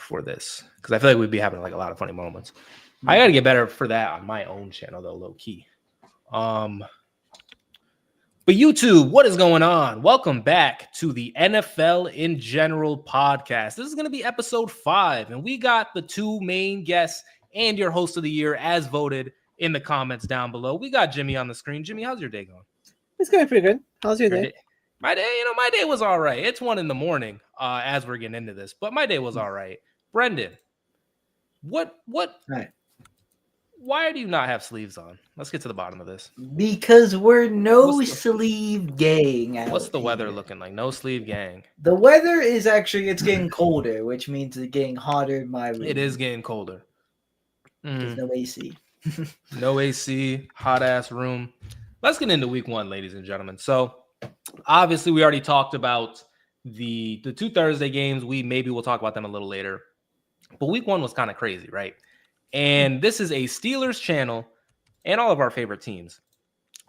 for this because I feel like we'd be having like a lot of funny moments. I got to get better for that on my own channel though, low key. But YouTube, what is going on? Welcome back to the NFL in General podcast. This is going to be episode 5, and we got the 2 main guests and your host of the year as voted in the comments down below. We got Jimmy on the screen. Jimmy, how's your day going? It's going pretty good. How's your day? My day was all right. It's 1 a.m. As we're getting into this, but my day was all right. Brendan, what? Right. Why do you not have sleeves on? Let's get to the bottom of this. Because we're no-sleeve gang. What's the weather looking like? No sleeve gang. The weather is actually, it's getting colder, which means it's getting hotter in my room. It is getting colder. There's no AC. No AC, hot-ass room. Let's get into week 1, ladies and gentlemen. So, obviously, we already talked about the 2 Thursday games. Maybe we'll talk about them a little later. But week 1 was kind of crazy, right? And this is a Steelers channel and all of our favorite teams.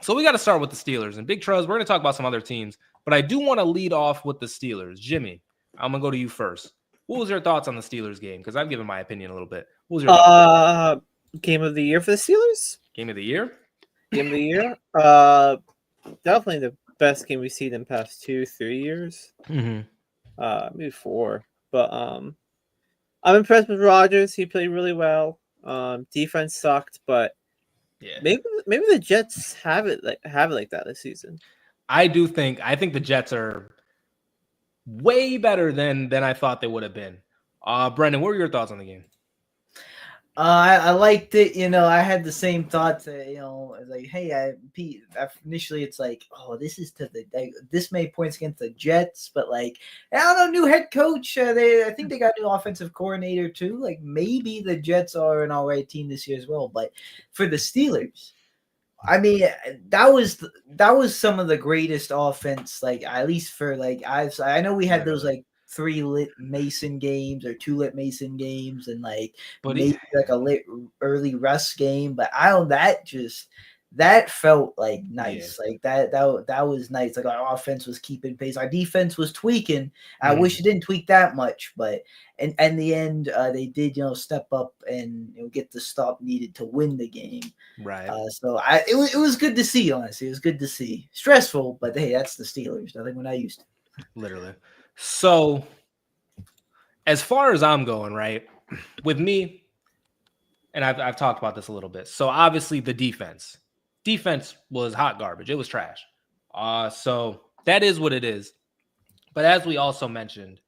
So we got to start with the Steelers. And Big Truz, we're going to talk about some other teams. But I do want to lead off with the Steelers. Jimmy, I'm going to go to you first. What was your thoughts on the Steelers game? Because I've given my opinion a little bit. What was your thoughts? Game of the year for the Steelers? Game of the year? Game of the year? Definitely the best game we've seen in the past 2-3 years. Maybe 4. But I'm impressed with Rodgers. He played really well. Defense sucked, but yeah, maybe the Jets have it like that this season. I think the Jets are way better than I thought they would have been. Brendan, what were your thoughts on the game? I liked it. I had the same thoughts. Like, hey, initially it's like, oh, this many points against the Jets, but like, I don't know, new head coach. I think they got a new offensive coordinator too. Like, maybe the Jets are an all right team this year as well. But for the Steelers, I mean, that was some of the greatest offense. Like, at least for like, I know we had those like 3 lit Mason games or 2 lit Mason games and like maybe like a lit early Russ game, but that felt like nice. Yeah. Like that was nice. Like our offense was keeping pace. Our defense was tweaking. I wish it didn't tweak that much, but in the end, they did step up and get the stop needed to win the game. Right. So it was good to see. Honestly, it was good to see. Stressful, but hey, that's the Steelers. Nothing when I used to. Literally. So, as far as I'm going, right, with me, and I've talked about this a little bit. So, obviously, the defense was hot garbage. It was trash. So, that is what it is. But as we also mentioned,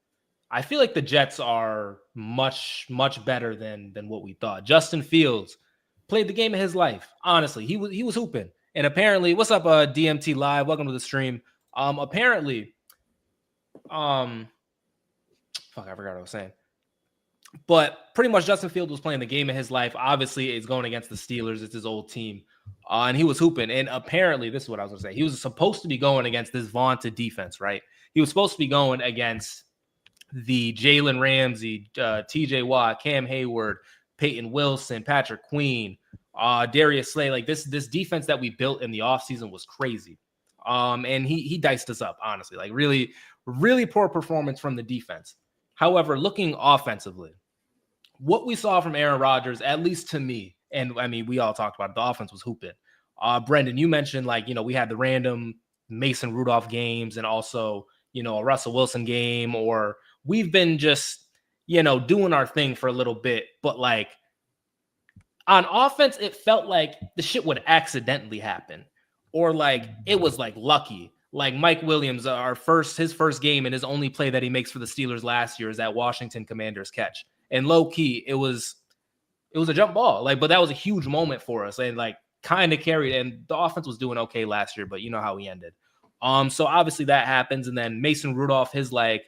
I feel like the Jets are much, much better than what we thought. Justin Fields played the game of his life. Honestly, he was hooping. And apparently, what's up, DMT Live? Welcome to the stream. Apparently, I forgot what I was saying. But pretty much Justin Fields was playing the game of his life. Obviously, it's going against the Steelers. It's his old team. And he was hooping. And apparently, this is what I was going to say. He was supposed to be going against this vaunted defense, right? He was supposed to be going against the Jalen Ramsey, TJ Watt, Cam Hayward, Peyton Wilson, Patrick Queen, Darius Slay. Like this defense that we built in the offseason was crazy. And he diced us up, honestly. Like really, really poor performance from the defense. However, looking offensively, what we saw from Aaron Rodgers, at least to me, and I mean, we all talked about it, the offense was hooping. Brendan, you mentioned we had the random Mason Rudolph games and also, a Russell Wilson game, or we've been just, doing our thing for a little bit. But like on offense, it felt like the shit would accidentally happen. Or like it was like lucky. Like Mike Williams, his first game and his only play that he makes for the Steelers last year is that Washington Commanders catch. And low key, it was a jump ball. Like, but that was a huge moment for us and like kind of carried. And the offense was doing okay last year, but you know how he ended. So obviously that happens, and then Mason Rudolph, his claim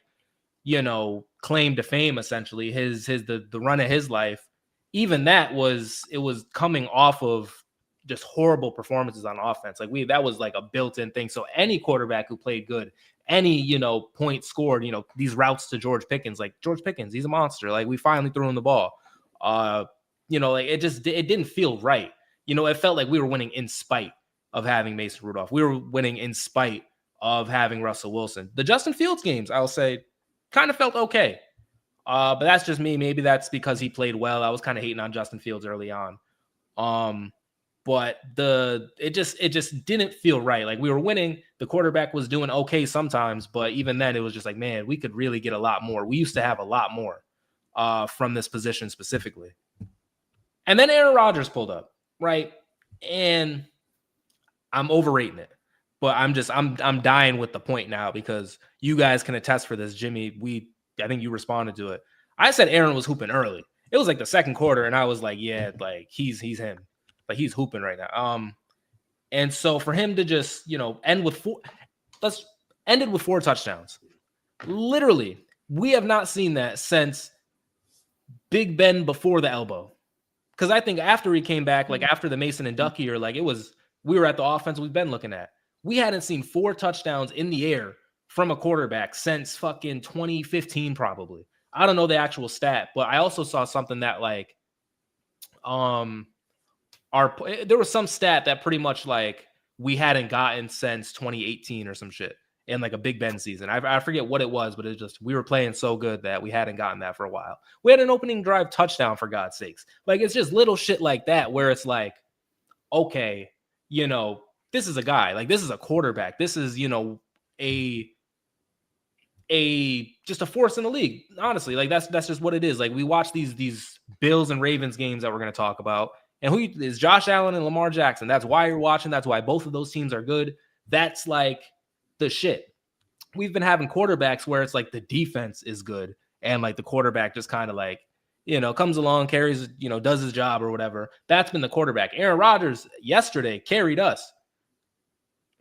to fame, essentially the run of his life. Even that was coming off of just horrible performances on offense. Like that was like a built-in thing. So any quarterback who played good, any, point scored, these routes to George Pickens, he's a monster. Like we finally threw him the ball. It didn't feel right. It felt like we were winning in spite of having Mason Rudolph. We were winning in spite of having Russell Wilson. The Justin Fields games, I'll say, kind of felt okay. But that's just me. Maybe that's because he played well. I was kind of hating on Justin Fields early on. But it just didn't feel right. Like we were winning. The quarterback was doing okay sometimes, but even then it was just like, man, we could really get a lot more. We used to have a lot more from this position specifically. And then Aaron Rodgers pulled up, right? And I'm overrating it. But I'm dying with the point now because you guys can attest for this, Jimmy. I think you responded to it. I said Aaron was hooping early. It was like the second quarter, and I was like, yeah, like he's him. Like he's hooping right now. And so for him to just, ended with 4 touchdowns. Literally, we have not seen that since Big Ben before the elbow. Because I think after he came back, like after the Mason and Duck year, like we were at the offense we've been looking at. We hadn't seen 4 touchdowns in the air from a quarterback since fucking 2015, probably. I don't know the actual stat, but I also saw something that like, there was some stat that pretty much like we hadn't gotten since 2018 or some shit in like a Big Ben season. I forget what it was, but it's just we were playing so good that we hadn't gotten that for a while. We had an opening drive touchdown, for God's sakes. Like it's just little shit like that where it's like, okay, this is a guy, like this is a quarterback. This is, just a force in the league. Honestly, like that's just what it is. Like we watch these Bills and Ravens games that we're going to talk about. And who is Josh Allen and Lamar Jackson? That's why you're watching. That's why both of those teams are good. That's like the shit. We've been having quarterbacks where it's like the defense is good. And like the quarterback just kind of like, comes along, carries, does his job or whatever. That's been the quarterback. Aaron Rodgers yesterday carried us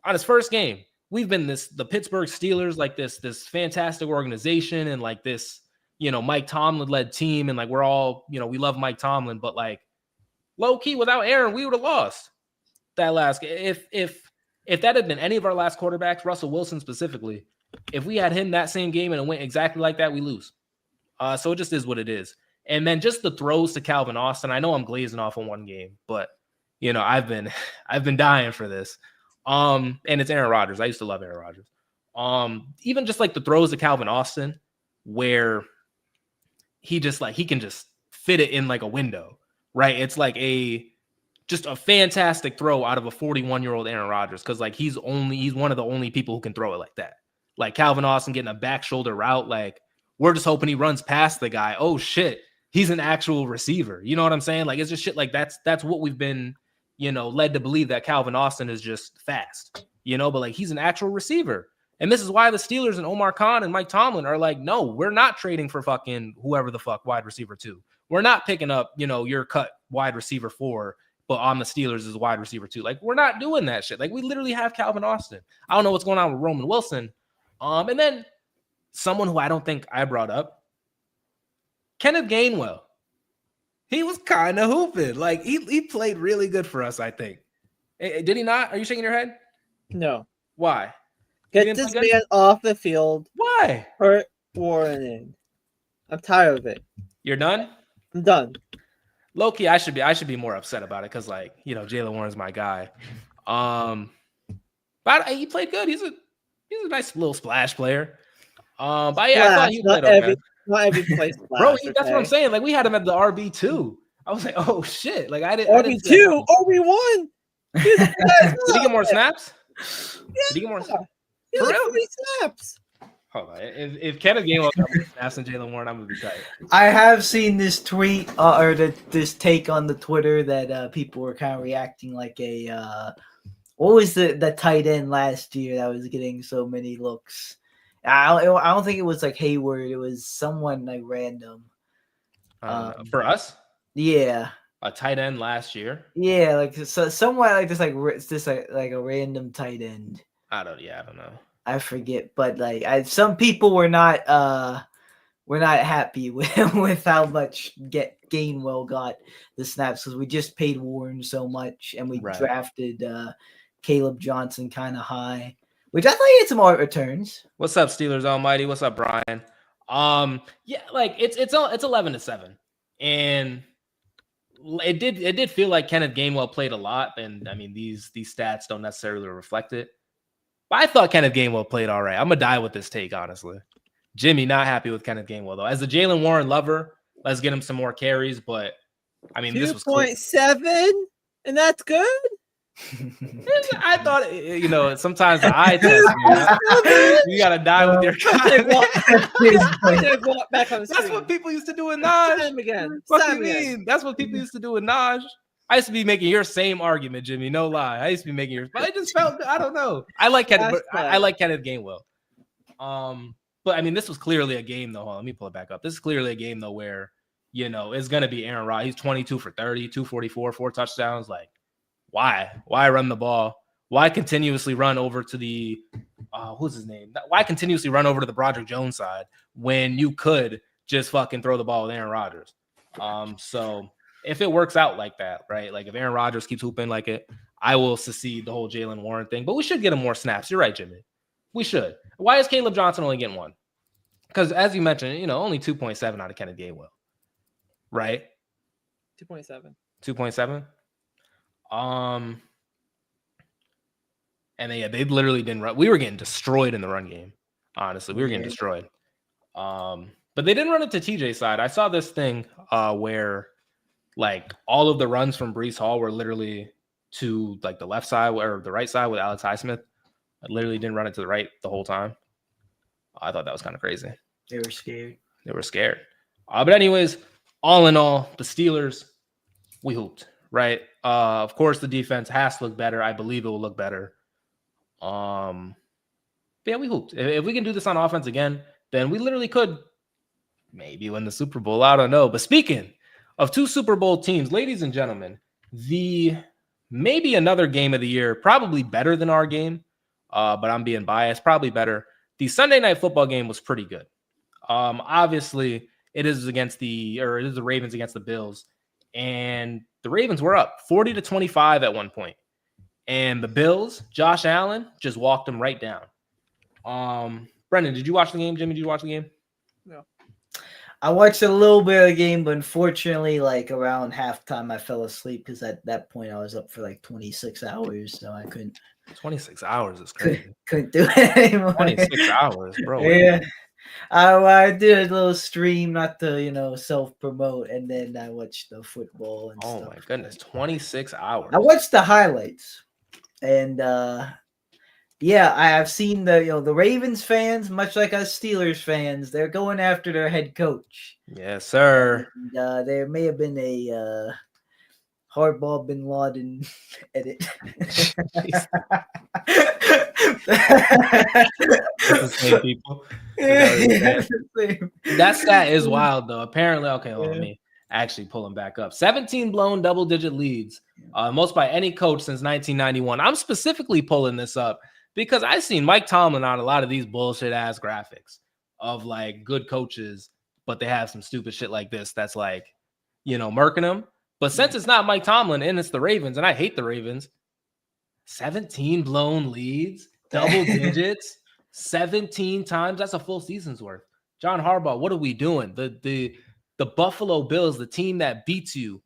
on his first game. We've been the Pittsburgh Steelers, like this fantastic organization and like this, Mike Tomlin led team. And like, we're all, we love Mike Tomlin, but like low key without Aaron, we would have lost that last game. If that had been any of our last quarterbacks, Russell Wilson specifically, if we had him that same game and it went exactly like that, we lose. So it just is what it is. And then just the throws to Calvin Austin. I know I'm glazing off on one game, but I've been dying for this. And it's Aaron Rodgers. I used to love Aaron Rodgers. Even just like the throws to Calvin Austin, where he can just fit it in like a window, right? It's like just a fantastic throw out of a 41-year-old Aaron Rodgers. Cause like he's one of the only people who can throw it like that. Like Calvin Austin getting a back shoulder route. Like we're just hoping he runs past the guy. Oh shit. He's an actual receiver. You know what I'm saying? Like it's just shit like that's what we've been, led to believe, that Calvin Austin is just fast, but like he's an actual receiver. And this is why the Steelers and Omar Khan and Mike Tomlin are like, no, we're not trading for fucking whoever the fuck wide receiver 2. We're not picking up, your cut wide receiver 4, but on the Steelers is wide receiver 2. Like we're not doing that shit. Like we literally have Calvin Austin. I don't know what's going on with Roman Wilson. And then someone who I don't think I brought up, Kenneth Gainwell. He was kind of hooping. Like he played really good for us, I think. Did he not? Are you shaking your head? No. Why? Get this man off the field. Why? Hurt warning. I'm tired of it. You're done? I'm done. Low-key, I should be more upset about it because, like, Jaylen Warren's my guy. But he played good. He's a nice little splash player. But yeah, I thought he played okay. Not every place, bro. That's what I'm saying. Like we had him at the RB2. I was like, oh shit! Like I didn't. RB2, RB1. Did he get more snaps? Yeah. Did he get more snaps? For real? 3 snaps. Hold on. If Kenneth Gainwell got more snaps than Jaylen Warren, I'm gonna be tight. I have seen this tweet or this take on the Twitter that people were kind of reacting like a what was the tight end last year that was getting so many looks? I don't think it was like Hayward. It was someone like random. For us? Yeah. A tight end last year? Yeah, like so somewhat like this, like it's just like a random tight end. I don't know. I forget, but like some people were not happy with how much Gainwell got the snaps because we just paid Warren so much and we drafted Caleb Johnson kind of high. Which I thought he had some art returns. What's up, Steelers Almighty? What's up, Brian? Yeah, like it's 11-7, and it did feel like Kenneth Gainwell played a lot, and I mean these stats don't necessarily reflect it. But I thought Kenneth Gainwell played all right. I'm gonna die with this take, honestly. Jimmy not happy with Kenneth Gainwell though. As a Jalen Warren lover, let's get him some more carries. But I mean, this was clear. 2.7, and that's good. I thought, sometimes the eye test, man. You gotta die with your That's what people used to do in Naj. Sam again. What do you mean? That's what people used to do in Naj. I used to be making your same argument, Jimmy. No lie. I used to be making yours, but I just felt I don't know. I like Kenneth. I like Kenneth Gainwell. But I mean, this was clearly a game though. Hold on, let me pull it back up. This is clearly a game though where it's gonna be Aaron Rodgers. He's 22 for 30, 244, 4 touchdowns. Like, why? Why run the ball? Why continuously run over to the who's his name? Why continuously run over to the Broderick Jones side when you could just fucking throw the ball with Aaron Rodgers? So if it works out like that, right? Like if Aaron Rodgers keeps hooping like it, I will secede the whole Jalen Warren thing. But we should get him more snaps. You're right, Jimmy. We should. Why is Caleb Johnson only getting 1? Because as you mentioned, only 2.7 out of Kenneth Gainwell, right? 2.7. 2.7. And they literally didn't run. We were getting destroyed in the run game. Honestly, we were getting destroyed. But they didn't run it to TJ's side. I saw this thing where like all of the runs from Breece Hall were literally to like the left side or the right side with Alex Highsmith. I literally didn't run it to the right the whole time. I thought that was kind of crazy. They were scared. But anyways, all in all, the Steelers, we hooped, right? Of course, the defense has to look better. I believe it will look better. But yeah, we hooped. If we can do this on offense again, then we literally could maybe win the Super Bowl. I don't know. But speaking of 2 Super Bowl teams, ladies and gentlemen, maybe another game of the year, probably better than our game, but I'm being biased, probably better. The Sunday Night Football game was pretty good. Obviously, it is the Ravens against the Bills, and the Ravens were up 40-25 at one point. And the Bills, Josh Allen, just walked them right down. Brendan, did you watch the game? Jimmy, did you watch the game? No. I watched a little bit of the game, but unfortunately, like around halftime, I fell asleep because at that point I was up for like 26 hours, so I couldn't. 26 hours is crazy. Couldn't do it anymore. 26 hours, bro. Yeah. I did a little stream, not to self-promote, and then I watched the football and stuff. Oh my goodness, 26 hours. I watched the highlights, and yeah, I have seen the Ravens fans, much like us Steelers fans, they're going after their head coach. Yes, sir. And, there may have been a Hardball Bin Laden edit. It's the same people. That stat is wild, though. Apparently, okay, let me actually pull them back up. 17 blown double-digit leads, most by any coach since 1991. I'm specifically pulling this up because I've seen Mike Tomlin on a lot of these bullshit-ass graphics of, like, good coaches, but they have some stupid shit like this that's, like, murking them. But since it's not Mike Tomlin and it's the Ravens, and I hate the Ravens, 17 blown leads, double digits, 17 times. That's a full season's worth. John Harbaugh, what are we doing? The Buffalo Bills, the team that beats you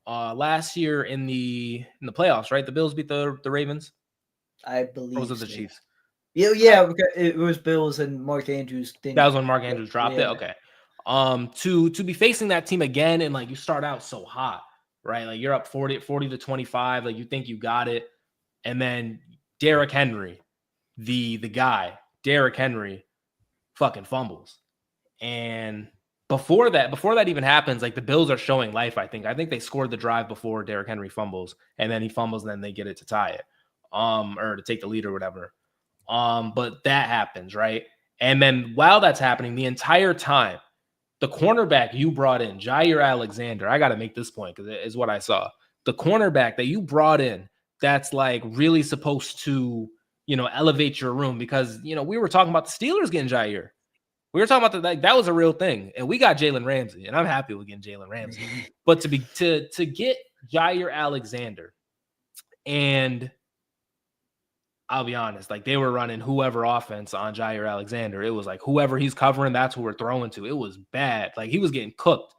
last year in the playoffs, right? The Bills beat the Ravens. I believe. Those are the Chiefs. Yeah, it was Bills and Mark Andrews. That was when Mark Andrews dropped it. Okay. To be facing that team again, and like you start out so hot, right? Like you're up 40-25, like you think you got it, and then Derrick Henry, the guy, Derrick Henry, fucking fumbles, and before that even happens, like the Bills are showing life. I think they scored the drive before Derrick Henry fumbles, and then he fumbles, and then they get it to tie it, or to take the lead or whatever. But that happens, right? And then while that's happening, the entire time, the cornerback you brought in, Jair Alexander, I got to make this point because it is what I saw. The cornerback that you brought in, that's like really supposed to, elevate your room because, we were talking about the Steelers getting Jair. We were talking about that was a real thing. And we got Jalen Ramsey, and I'm happy with getting Jalen Ramsey. But to get Jair Alexander, and I'll be honest, like they were running whoever offense on Jair Alexander. It was like whoever he's covering, that's who we're throwing to. It was bad. Like he was getting cooked.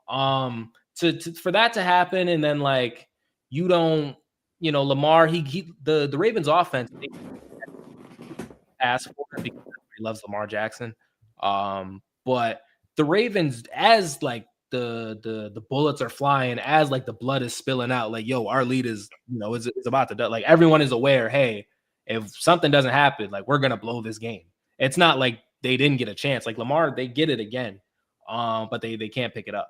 For that to happen, and then like you don't, Lamar, the Ravens offense asked for it because he loves Lamar Jackson. But the Ravens, as like the bullets are flying, as like the blood is spilling out, like, yo, our lead is, is about to die. Like, everyone is aware, hey, if something doesn't happen, like, we're gonna blow this game. It's not like they didn't get a chance. Like, Lamar, they get it again, but they can't pick it up.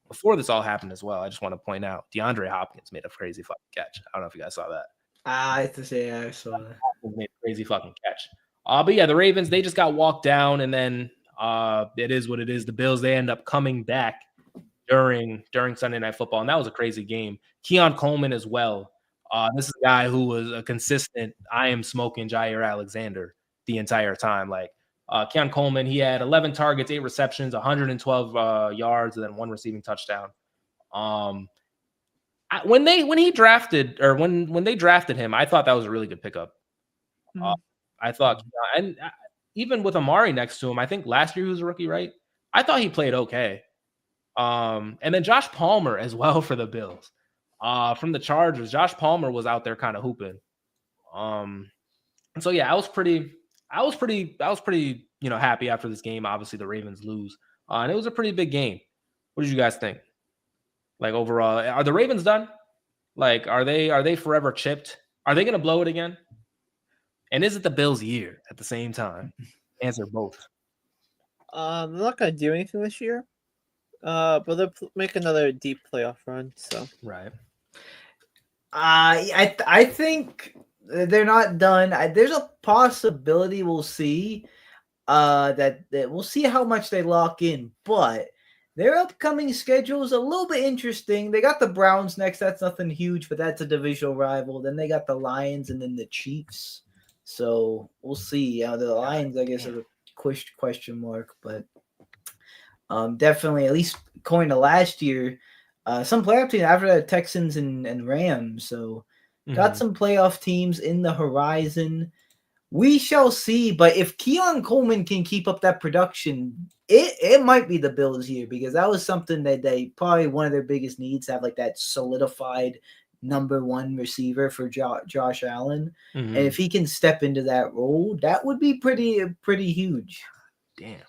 Before this all happened as well, I just want to point out DeAndre Hopkins made a crazy fucking catch. I don't know if you guys saw that. I have to say I saw that. Made a crazy fucking catch. But yeah, the Ravens, they just got walked down, and then it is what it is. The Bills, they end up coming back during Sunday Night Football, and that was a crazy game. Keon Coleman as well. This is a guy who was a consistent I am smoking Jair Alexander the entire time. Like, Keon Coleman, he had 11 targets, 8 receptions, 112 yards, and then 1 receiving touchdown. When they drafted him, I thought that was a really good pickup. I thought, and even with Amari next to him, I think last year he was a rookie, right? I thought he played okay. And then Josh Palmer as well for the Bills. From the Chargers, Josh Palmer was out there kind of hooping. And so yeah, I was pretty, happy after this game. Obviously, the Ravens lose, and it was a pretty big game. What did you guys think? Like, overall, are the Ravens done? Like, are they forever chipped? Are they going to blow it again? And is it the Bills' year at the same time? Answer both. They're not gonna do anything this year, but they'll make another deep playoff run. So Right. I think they're not done. There's a possibility we'll see that we'll see how much they lock in, but their upcoming schedule is a little bit interesting. They got the Browns next. That's nothing huge, but that's a divisional rival. Then they got the Lions and then the Chiefs. So we'll see. The Lions, I guess, are a question mark, but definitely, at least according to last year, some playoff teams after that, Texans and Rams. So got some playoff teams in the horizon. We shall see. But if Keon Coleman can keep up that production, it might be the Bills here, because that was something that they probably one of their biggest needs, have like that solidified number 1 receiver for Josh Allen. And if he can step into that role, that would be pretty huge. Damn.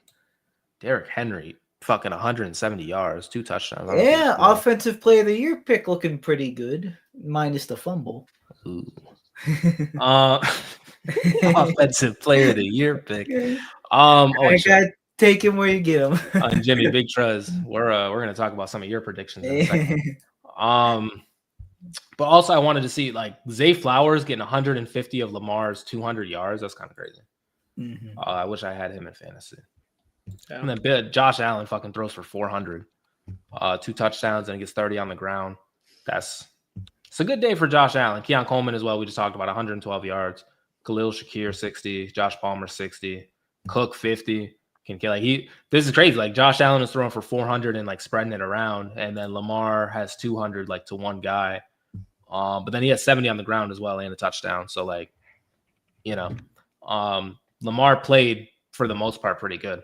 Derrick Henry, fucking 170 yards, 2 touchdowns. Yeah, offensive player of the year pick looking pretty good, minus the fumble. Ooh. Offensive player of the year pick. I gotta take him where you get him. Jimmy, Big Truz. We're gonna talk about some of your predictions in a second. But also I wanted to see, like, Zay Flowers getting 150 of Lamar's 200 yards. That's kind of crazy. I wish I had him in fantasy. Yeah. And then Josh Allen fucking throws for 400, 2 touchdowns, and he gets 30 on the ground. It's a good day for Josh Allen. Keon Coleman as well. We just talked about 112 yards. Khalil Shakir 60, Josh Palmer 60, Cook 50. This is crazy. Like, Josh Allen is throwing for 400 and like spreading it around, and then Lamar has 200 like to one guy. But then he has 70 on the ground as well and a touchdown. So, like, Lamar played for the most part pretty good.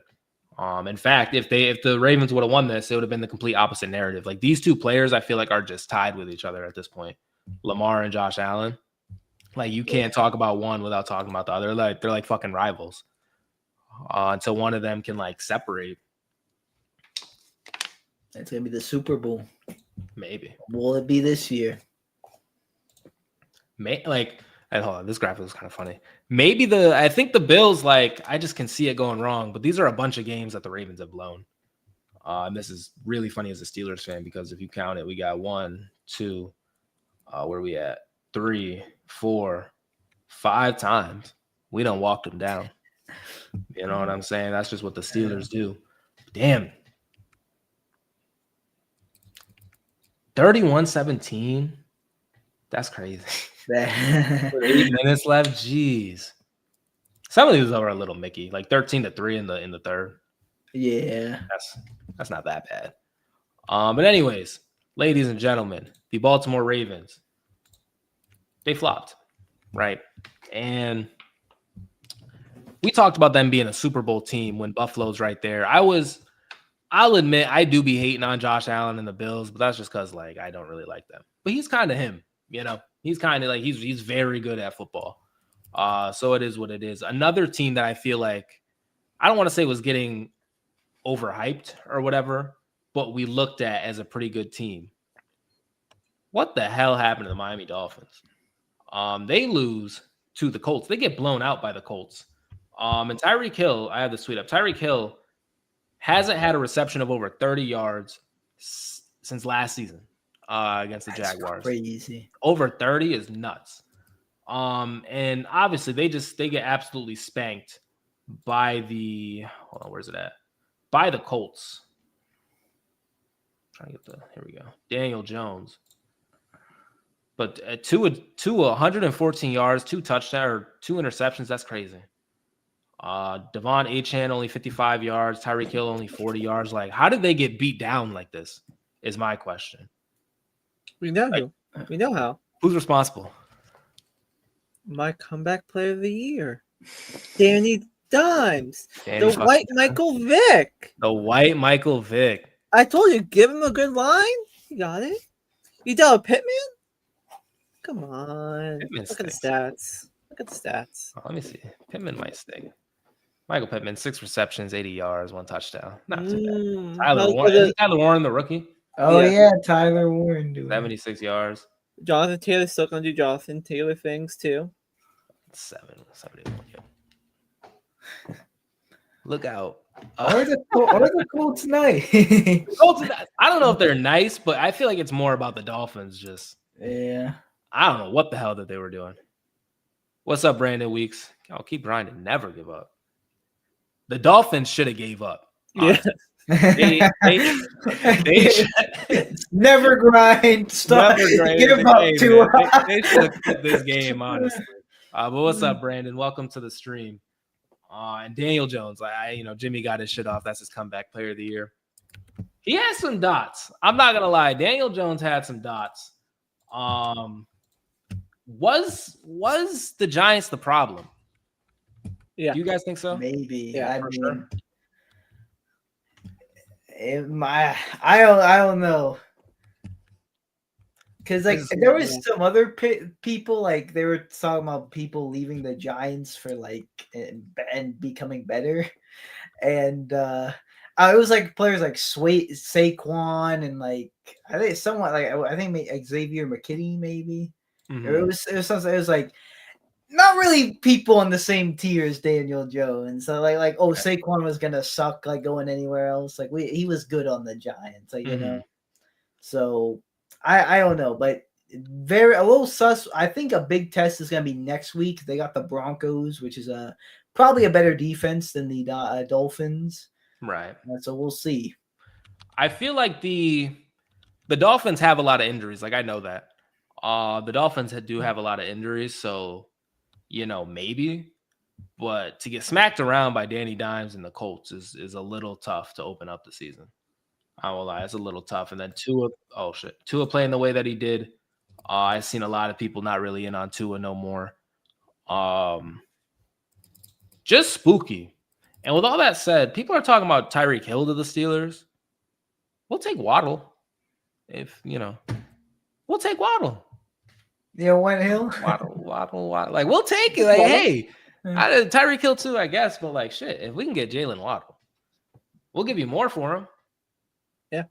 In fact, if the Ravens would have won this, it would have been the complete opposite narrative. Like, these 2 players, I feel like, are just tied with each other at this point. Lamar and Josh Allen. Like, you can't talk about one without talking about the other. Like, they're like fucking rivals. Until one of them can, like, separate. It's gonna be the Super Bowl. Maybe. Will it be this year? Hold on, this graphic was kind of funny. I think the Bills, like, I just can see it going wrong, but these are a bunch of games that the Ravens have blown. And this is really funny as a Steelers fan, because if you count it, we got 1, 2, where are we at? 3, 4, 5 times. We done walked them down. You know what I'm saying? That's just what the Steelers do. Damn. 31-17. That's crazy. With 8 minutes left. Jeez. Some of these are a little Mickey, like 13-3 in the third. Yeah. That's not that bad. But anyways, ladies and gentlemen, the Baltimore Ravens, they flopped, right? And we talked about them being a Super Bowl team when Buffalo's right there. I'll admit, I do be hating on Josh Allen and the Bills, but that's just because, like, I don't really like them. But he's kind of him, He's kind of like, he's very good at football. So it is what it is. Another team that I feel like I don't want to say was getting overhyped or whatever, but we looked at as a pretty good team. What the hell happened to the Miami Dolphins? They lose to the Colts. They get blown out by the Colts. And Tyreek Hill, I have the tweet up. Tyreek Hill hasn't had a reception of over 30 yards since last season against the Jaguars. Crazy. Over 30 is nuts. And obviously they get absolutely spanked by the where's it at? By the Colts. I'm trying to get here we go. Daniel Jones. But two 114 yards, 2 touchdowns or 2 interceptions, that's crazy. Devon Achane only 55 yards, Tyreek Hill only 40 yards. Like, how did they get beat down like this? Is my question. We know who. We know how. Who's responsible? My comeback player of the year, Danny Dimes, Danny the white Michael Vick. The white Michael Vick. I told you, give him a good line. He got it. You tell a Pittman? Come on. Pittman Look at the stinks. stats. Look at the stats. Oh, let me see. Pittman might stink. Michael Pittman, 6 receptions, 80 yards, 1 touchdown. Not too bad. Tyler Warren, the rookie. Oh yeah, Tyler Warren doing 76 yards. Jonathan Taylor's still gonna do Jonathan Taylor things too. 71. Yeah. Look out. Or the Colts night. Colts, I don't know if they're nice, but I feel like it's more about the Dolphins. Just I don't know what the hell that they were doing. What's up, Brandon Weeks? I'll keep grinding. Never give up. The Dolphins should have gave up. Honestly. Yeah. They never grind. Stop. Give up too. They should have quit this game, honestly. But what's up, Brandon? Welcome to the stream. And Daniel Jones, Jimmy got his shit off. That's his comeback player of the year. He has some dots. I'm not gonna lie. Daniel Jones had some dots. Was the Giants the problem? Yeah. Do you guys think so? Maybe. Yeah, I sure. I don't know. Because there was some other people, like they were talking about people leaving the Giants for and becoming better, and it was like players like Saquon and I think someone I think Xavier McKinney maybe. Mm-hmm. It was something. It was like not really people on the same tier as Daniel Jones. So Saquon was gonna suck going anywhere else. He was good on the Giants, you know. So. I don't know, but a little sus. I think a big test is going to be next week. They got the Broncos, which is probably a better defense than the Dolphins. Right. So we'll see. I feel like the Dolphins have a lot of injuries. I know that. The Dolphins do have a lot of injuries, so maybe. But to get smacked around by Danny Dimes and the Colts is a little tough to open up the season. I won't lie, it's a little tough. And then Tua playing the way that he did. I've seen a lot of people not really in on Tua no more. Just spooky. And with all that said, people are talking about Tyreek Hill to the Steelers. We'll take Waddle. We'll take Waddle. What Hill? Waddle. We'll take it. Hey, Tyreek Hill too, I guess. But shit, if we can get Jalen Waddle, we'll give you more for him. Yeah.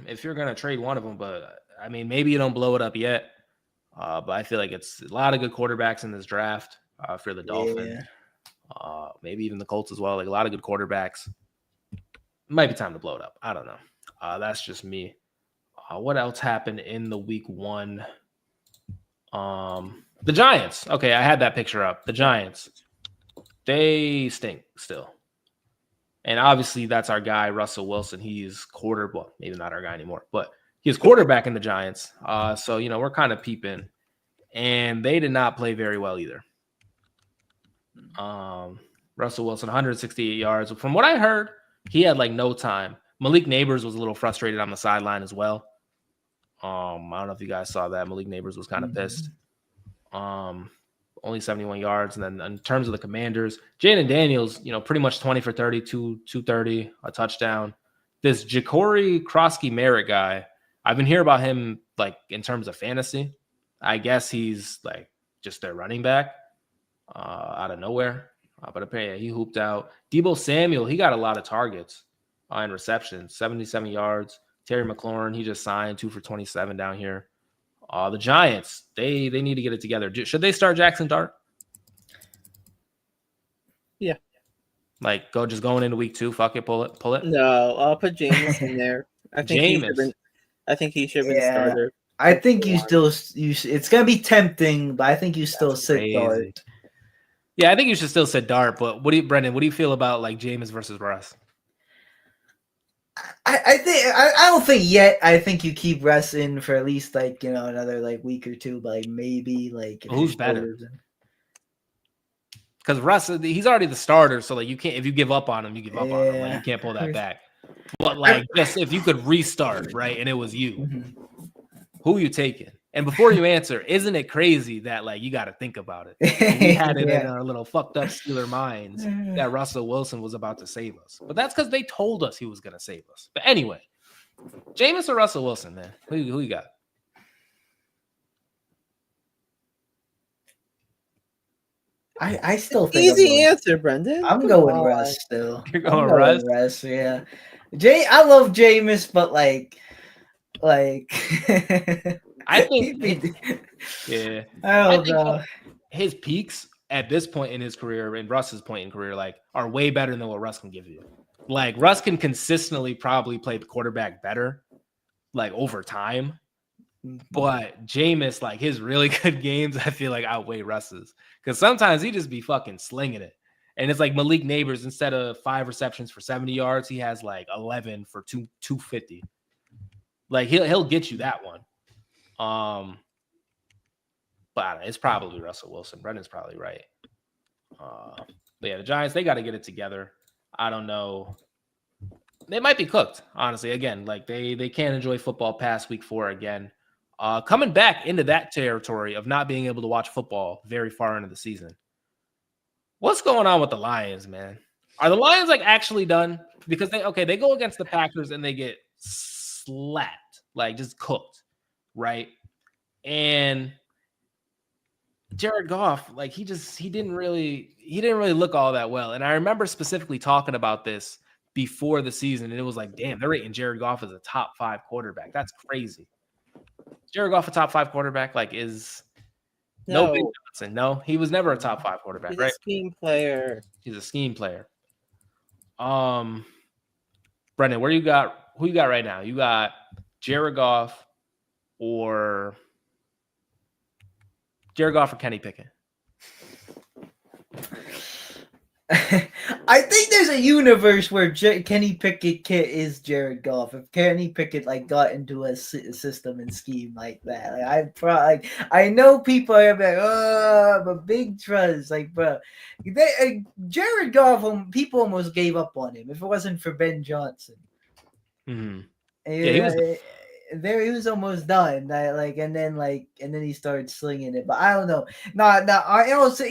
If you're gonna trade one of them, but I mean, maybe you don't blow it up yet. But I feel like it's a lot of good quarterbacks in this draft for the Dolphins. Yeah. Maybe even the Colts as well. A lot of good quarterbacks. Might be time to blow it up. I don't know. That's just me. What else happened in the week 1? The Giants. Okay, I had that picture up. The Giants. They stink still. And obviously, that's our guy, Russell Wilson. He's maybe not our guy anymore, but he's quarterback in the Giants. So, we're kind of peeping. And they did not play very well either. Russell Wilson, 168 yards. From what I heard, he had no time. Malik Neighbors was a little frustrated on the sideline as well. I don't know if you guys saw that. Malik Neighbors was kind of pissed. Only 71 yards. And then in terms of the Commanders, Jaden Daniels, pretty much 20 for 30, 230, a touchdown. This Ja'Cory Krosky-Merritt guy, I've been hearing about him in terms of fantasy. I guess he's just their running back out of nowhere. But apparently he hooped out. Debo Samuel, he got a lot of targets and receptions, 77 yards. Terry McLaurin, he just signed 2 for 27 down here. The Giants, they need to get it together. Should they start Jackson Dart? Yeah. Like going into week 2, fuck it, pull it. No, I'll put James in there. I think he should have been. I think he should have been starter. I think it's gonna be tempting, but I think you still sit Dart. Yeah, I think you should still sit Dart. But Brendan? What do you feel about like Jameis versus Russ? I don't think yet. I think you keep Russ in for at least like another like week or two, but like maybe like who's better? Because Russ, he's already the starter, so like you can't, if you give up on him, you give up on him. Like you can't pull that back. But like just if you could restart, right, and it was you, who you taking? And before you answer, isn't it crazy that like you got to think about it? We had it in our little fucked up Steeler minds that Russell Wilson was about to save us, but that's because they told us he was going to save us. But anyway, Jameis or Russell Wilson, man, who you got? I still think easy answer, Brendan. I'm going Russ still. You're going Russ? Yeah. I love Jameis, but like I think yeah. I don't know. His peaks at this point in his career and Russ's point in career like are way better than what Russ can give you. Like Russ can consistently probably play the quarterback better, like over time. But Jameis, like his really good games, I feel like outweigh Russ's because sometimes he just be fucking slinging it. And it's like Malik Neighbors, instead of 5 receptions for 70 yards, he has like 11 for 250. Like he'll get you that one. But it's probably Russell Wilson. Brendan's probably right. But yeah, the Giants, they got to get it together. I don't know. They might be cooked, honestly. Again, like they can't enjoy football past week 4 again. Coming back into that territory of not being able to watch football very far into the season. What's going on with the Lions, man? Are the Lions like actually done? Because they go against the Packers and they get slapped, like just cooked, right? And Jared Goff, like he didn't really look all that well. And I remember specifically talking about this before the season, and it was like, damn, they're rating Jared Goff as a top 5 quarterback. That's crazy. Jared Goff a top 5 quarterback? Like is no Big Johnson? No, he was never a top 5 quarterback. He's right? A scheme player. He's a scheme player. Brendan, who you got right now? You got Jared Goff or Kenny Pickett? I think there's a universe where Kenny Pickett is Jared Goff. If Kenny Pickett like got into a system and scheme like that, like, I know people are like, oh, I'm a big trust, like, bro. Jared Goff, people almost gave up on him if it wasn't for Ben Johnson. Mm-hmm. He was almost done. And then he started slinging it. But I don't know. I also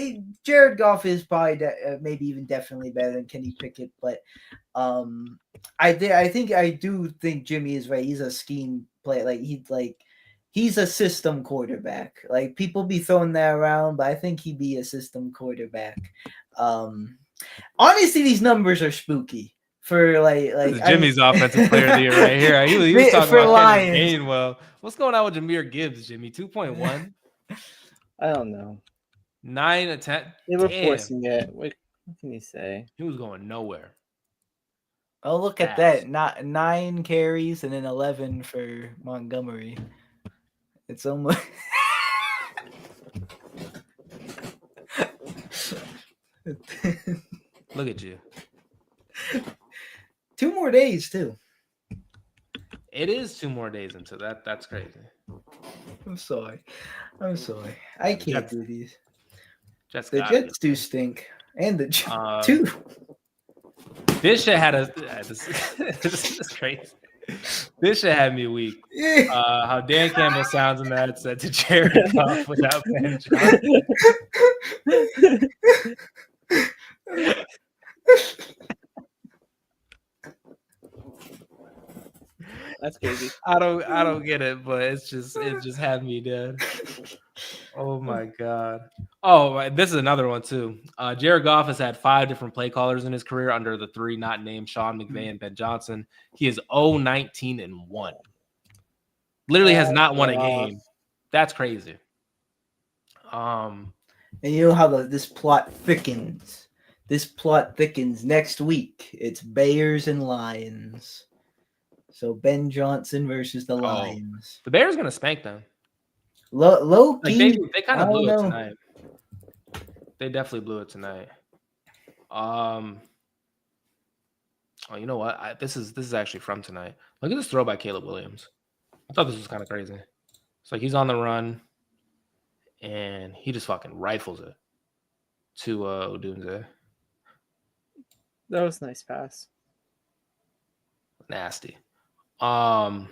Jared Goff is probably maybe even definitely better than Kenny Pickett. But I do think Jimmy is right. He's a scheme player. He's a system quarterback. Like people be throwing that around, but I think he'd be a system quarterback. Honestly, these numbers are spooky. For Jimmy's offensive player of the year right here. He was talking about Kenny Gainwell. What's going on with Jahmyr Gibbs, Jimmy? 2.1. I don't know. 9 attempts. They were forcing it. What can you say? He was going nowhere. Oh, look at that! Not 9 carries and then 11 for Montgomery. It's almost. Look at you. 2 more days too. It is 2 more days into that. That's crazy. I'm sorry. I can't do these. The Jets do stink, and the Jets too. This shit had this is crazy. This shit had me weak. How Dan Campbell sounds in that said to Jared Goff without Ben Johnson. That's crazy. I don't get it, but it just had me dead. Oh my god. Oh, this is another one too. Jared Goff has had 5 different play callers in his career under the 3 not named Sean McVay and Ben Johnson. He is 0-19-1. Literally has not won a game. That's crazy. And you know how this plot thickens. This plot thickens next week. It's Bears and Lions. So Ben Johnson versus the Lions. The Bears gonna spank them. Low key, they kind of blew it tonight. They definitely blew it tonight. Oh, you know what? This is actually from tonight. Look at this throw by Caleb Williams. I thought this was kind of crazy. It's like he's on the run, and he just fucking rifles it to Odunze. That was a nice pass. Nasty. But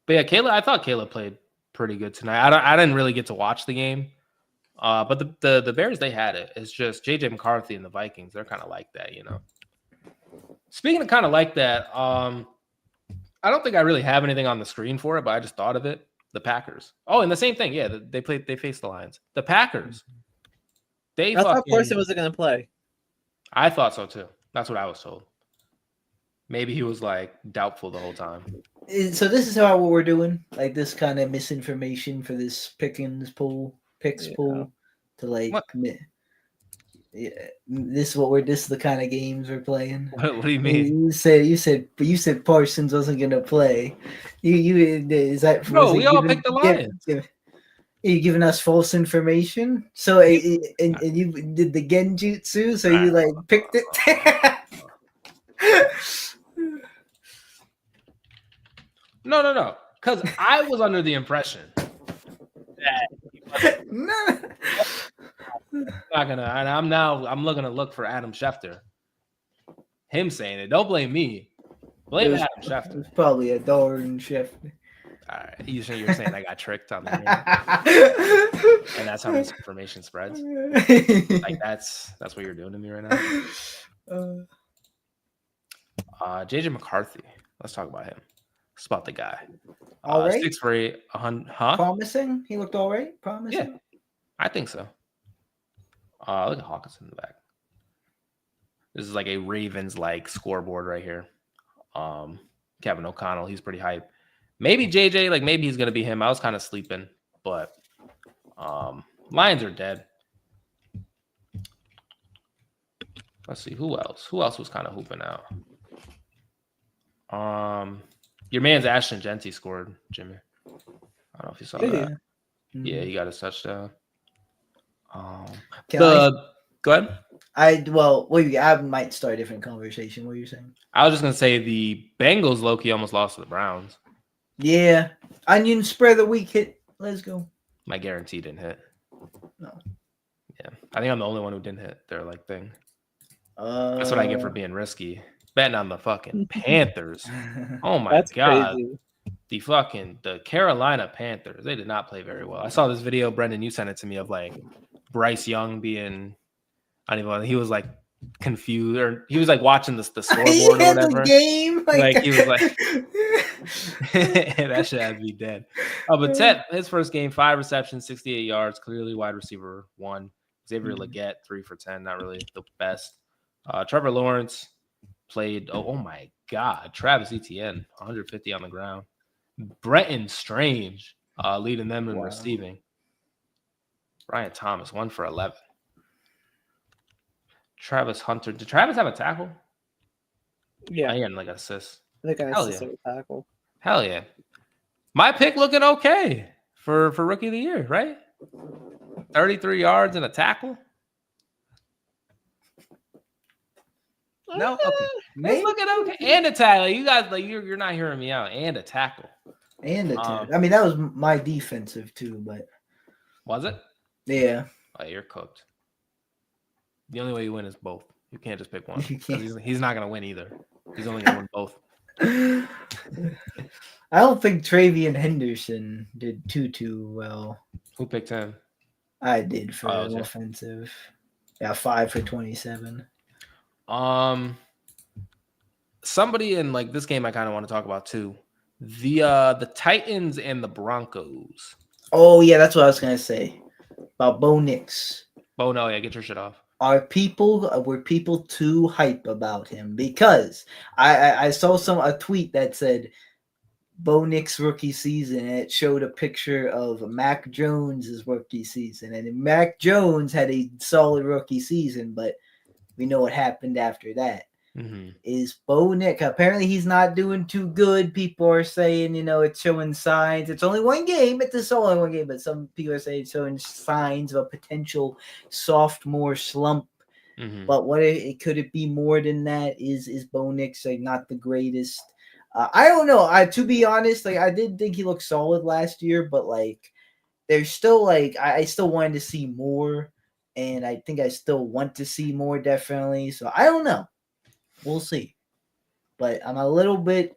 yeah, I thought Caleb played pretty good tonight. I didn't really get to watch the game. But the Bears, they had it. It's just JJ McCarthy and the Vikings, they're kind of like that, you know. Speaking of kind of like that, I don't think I really have anything on the screen for it, but I just thought of it. The Packers. Oh, and the same thing. Yeah, they faced the Lions. The Packers. I thought Carson wasn't going to play. I thought so too. That's what I was told. Maybe he was like doubtful the whole time. So this is how what we're doing, like this kind of misinformation for this picks pool to like. Yeah, this is the kind of games we're playing. What do you mean? You said Parsons wasn't gonna play. Is that? No, we all picked the Lions. Are you giving us false information? So and you did the genjutsu, so you like picked it. No. Because I was under the impression that not gonna, and I'm looking to look for Adam Schefter. Him saying it. Don't blame me. Blame Adam Schefter. It's probably a darn Schefter. All right. You're saying I got tricked on the game. And that's how misinformation spreads. Like that's what you're doing to me right now. JJ McCarthy. Let's talk about him. Let's about the guy. All right. 6 for 8. Huh? Promising. He looked all right. Promising. Yeah, I think so. Look at Hawkins in the back. This is like a Ravens like scoreboard right here. Kevin O'Connell, he's pretty hype. Maybe JJ, like maybe he's gonna be him. I was kind of sleeping, but Lions are dead. Let's see who else. Who else was kind of hooping out? Your man's Ashton Genty scored, Jimmy. I don't know if you saw that. Mm-hmm. Yeah, he got his touchdown. Go ahead. I might start a different conversation. What are you saying? I was just gonna say the Bengals low-key almost lost to the Browns. Yeah, onion spread of the week hit. Let's go. My guarantee didn't hit. No. Yeah, I think I'm the only one who didn't hit their like thing. That's what I get for being risky. Betting on the fucking Panthers. Oh my god. Crazy. The Carolina Panthers. They did not play very well. I saw this video, Brendan, you sent it to me, of like Bryce Young being, I don't even know, he was like confused, or he was like watching the scoreboard or whatever. The game. Like he was like that shit had to be dead. But Ted, his first game, 5 receptions, 68 yards, clearly wide receiver 1. Xavier Legette, 3 for 10, not really the best. Trevor Lawrence played, oh my God, Travis Etienne, 150 on the ground. Brenton Strange leading them in receiving. Brian Thomas, 1 for 11. Travis Hunter. Did Travis have a tackle? Yeah. He had like an assist. I think I assisted with a tackle. Hell yeah. My pick looking okay for rookie of the year, right? 33 yards and a tackle. No, okay. It's looking okay. And a tackle. You guys, like, you're not hearing me out. And a tackle. And a tackle. I mean, that was my defensive too, but was it? Yeah. Oh, you're cooked. The only way you win is both. You can't just pick one. He's not gonna win either. He's only gonna win both. I don't think Travian Henderson did too well. Who picked him? I did for offensive. Yeah, 5 for 27. Somebody in like this game I kind of want to talk about too. The Titans and the Broncos. Oh yeah, that's what I was gonna say. about Bo Nix. Oh no, yeah, get your shit off. Were people too hype about him? Because I saw a tweet that said Bo Nix rookie season, and it showed a picture of Mac Jones's rookie season, and Mac Jones had a solid rookie season, but we know what happened after that. Mm-hmm. Is Bo Nix apparently he's not doing too good? People are saying, it's showing signs. It's only one game. It's only one game, but some people are saying it's showing signs of a potential sophomore slump. Mm-hmm. But could it be more than that? Is Bo Nix like not the greatest? I don't know. To be honest, like I did think he looked solid last year, but like there's still like I still wanted to see more, and I think I still want to see more definitely. So I don't know. We'll see. But I'm a little bit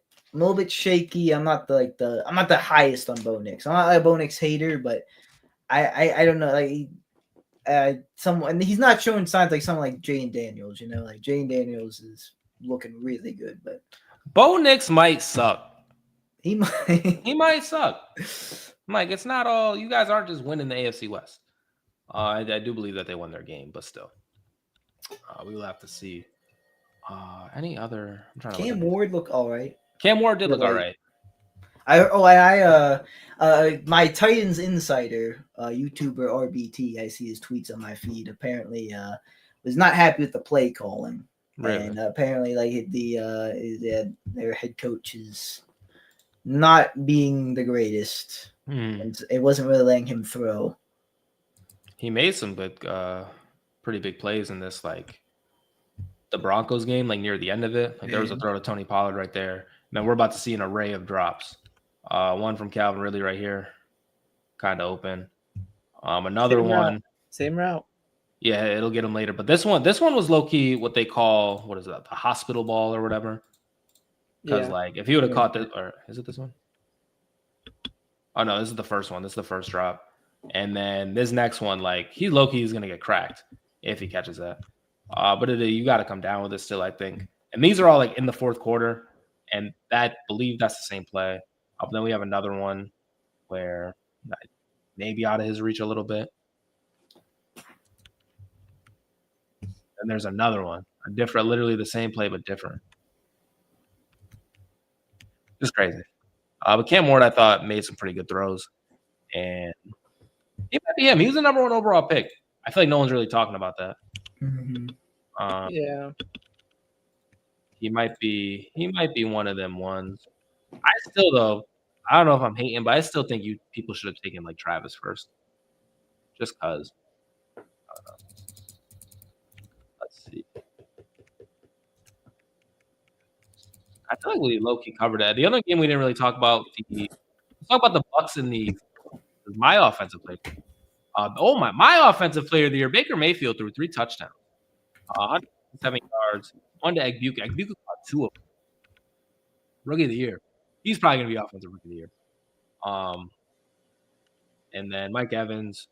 shaky. I'm not the highest on Bo Nix. I'm not a Bo Nix hater, but I don't know. Like and he's not showing signs like someone like Jane Daniels. Like Jane Daniels is looking really good, but Bo Nix might suck. he might. He might suck. Mike, it's not all. You guys aren't just winning the AFC West. I do believe that they won their game, but still, we will have to see. Any other? I'm trying to. Cam Ward look all right. Cam Ward did look all right. My Titans insider, YouTuber RBT, I see his tweets on my feed. Apparently, was not happy with the play calling, Really? and apparently, like their head coach is not being the greatest, and it wasn't really letting him throw. He made some good, pretty big plays in this, like the Broncos game, like near the end of it. Like there was a throw to Tony Pollard right there. And then we're about to see an array of drops. One from Calvin Ridley right here, kind of open. Another Same route. Yeah, it'll get him later. But this one was low key what they call, what is that, the hospital ball or whatever. Because like if he would have caught this, or is it this one? Oh no, this is the first one. This is the first drop. And then this next one, like he low key is gonna get cracked if he catches that. But you got to come down with it still, I think. And these are all like in the fourth quarter, and I believe that's the same play. But then we have another one where maybe out of his reach a little bit. And there's another one, literally the same play but different. Just crazy. But Cam Ward, I thought, made some pretty good throws, and he might be him. He was the number 1 overall pick. I feel like no one's really talking about that. Mm-hmm. Yeah. He might be one of them ones. I don't know if I'm hating, but I still think people should have taken like Travis first. Just cause. Let's see. I feel like we low-key covered that. The other game we didn't really talk about let's talk about the Bucs and my offensive player. My offensive player of the year, Baker Mayfield threw 3 touchdowns. 107 yards, 1 to Egbuka. Egbuka caught 2 of them. Rookie of the year. He's probably going to be offensive rookie of the year. And then Mike Evans,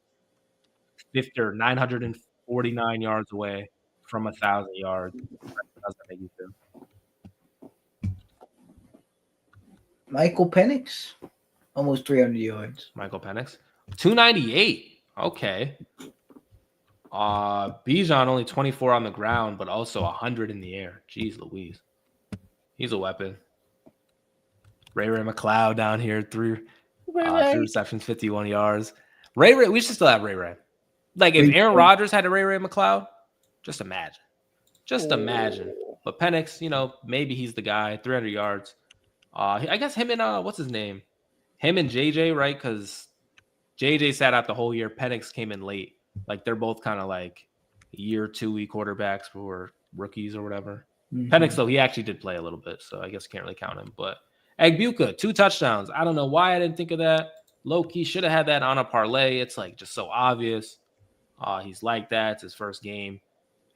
949 yards away from 1,000 yards. Doesn't make you feel. Michael Penix, almost 300 yards. Michael Penix, 298. Okay. Bijan only 24 on the ground, but also 100 in the air. Jeez Louise. He's a weapon. Ray McLeod down here, 3 receptions, 51 yards. Ray, we should still have Ray. Like if Aaron Rodgers had a Ray McLeod, just imagine. But Penix, maybe he's the guy. 300 yards. I guess him and what's his name? Him and JJ, right? Because JJ sat out the whole year. Penix came in late. Like they're both kind of like year 2 quarterbacks who were rookies or whatever. Mm-hmm. Penix, though, he actually did play a little bit, so I guess can't really count him. But Egbuka, 2 touchdowns. I don't know why I didn't think of that. Low-key should have had that on a parlay. It's like just so obvious. He's like that. It's his first game.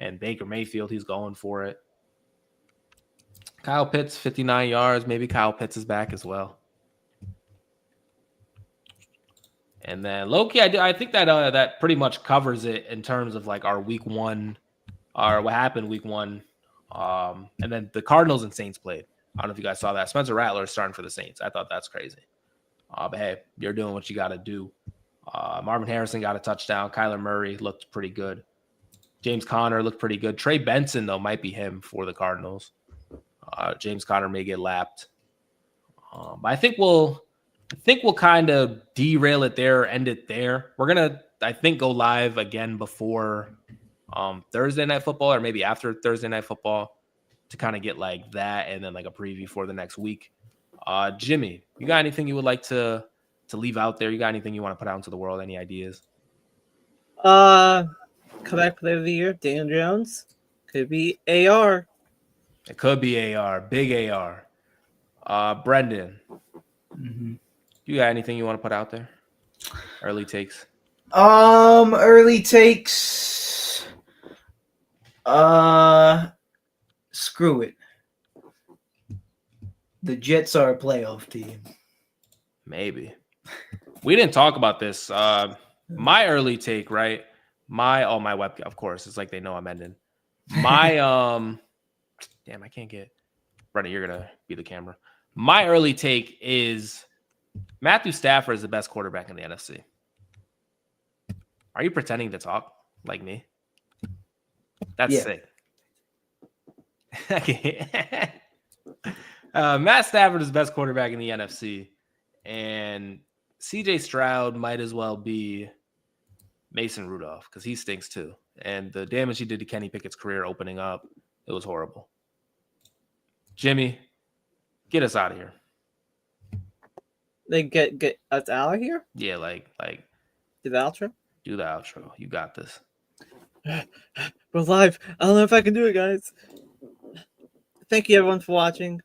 And Baker Mayfield, he's going for it. Kyle Pitts, 59 yards. Maybe Kyle Pitts is back as well. And then low-key, I think that pretty much covers it in terms of like our week 1, or what happened week 1. And then the Cardinals and Saints played. I don't know if you guys saw that. Spencer Rattler is starting for the Saints. I thought that's crazy. But hey, you're doing what you got to do. Marvin Harrison got a touchdown. Kyler Murray looked pretty good. James Conner looked pretty good. Trey Benson, though, might be him for the Cardinals. James Conner may get lapped. But I think we'll kind of derail it there, end it there. We're gonna, I think, go live again before Thursday Night Football, or maybe after Thursday Night Football, to kind of get like that and then like a preview for the next week. Jimmy, you got anything you would like to leave out there? You got anything you want to put out into the world? Any ideas? Comeback player of the year, Dan Jones. Could be AR. It could be AR, big AR. Brendan, you got anything you want to put out there? Early takes. Early takes. Screw it. The Jets are a playoff team. Maybe. We didn't talk about this. My early take, right? My webcam, of course. It's like they know I'm ending. My damn, I can't get Brendan, you're gonna be the camera. My early take is Matthew Stafford is the best quarterback in the NFC. Are you pretending to talk like me? That's sick. Matt Stafford is the best quarterback in the NFC, and CJ Stroud might as well be Mason Rudolph because he stinks too. And the damage he did to Kenny Pickett's career opening up, it was horrible. Jimmy, get us out of here. They get us out of here? Yeah, like Do the outro? Do the outro. You got this. We're live. I don't know if I can do it, guys. Thank you everyone for watching.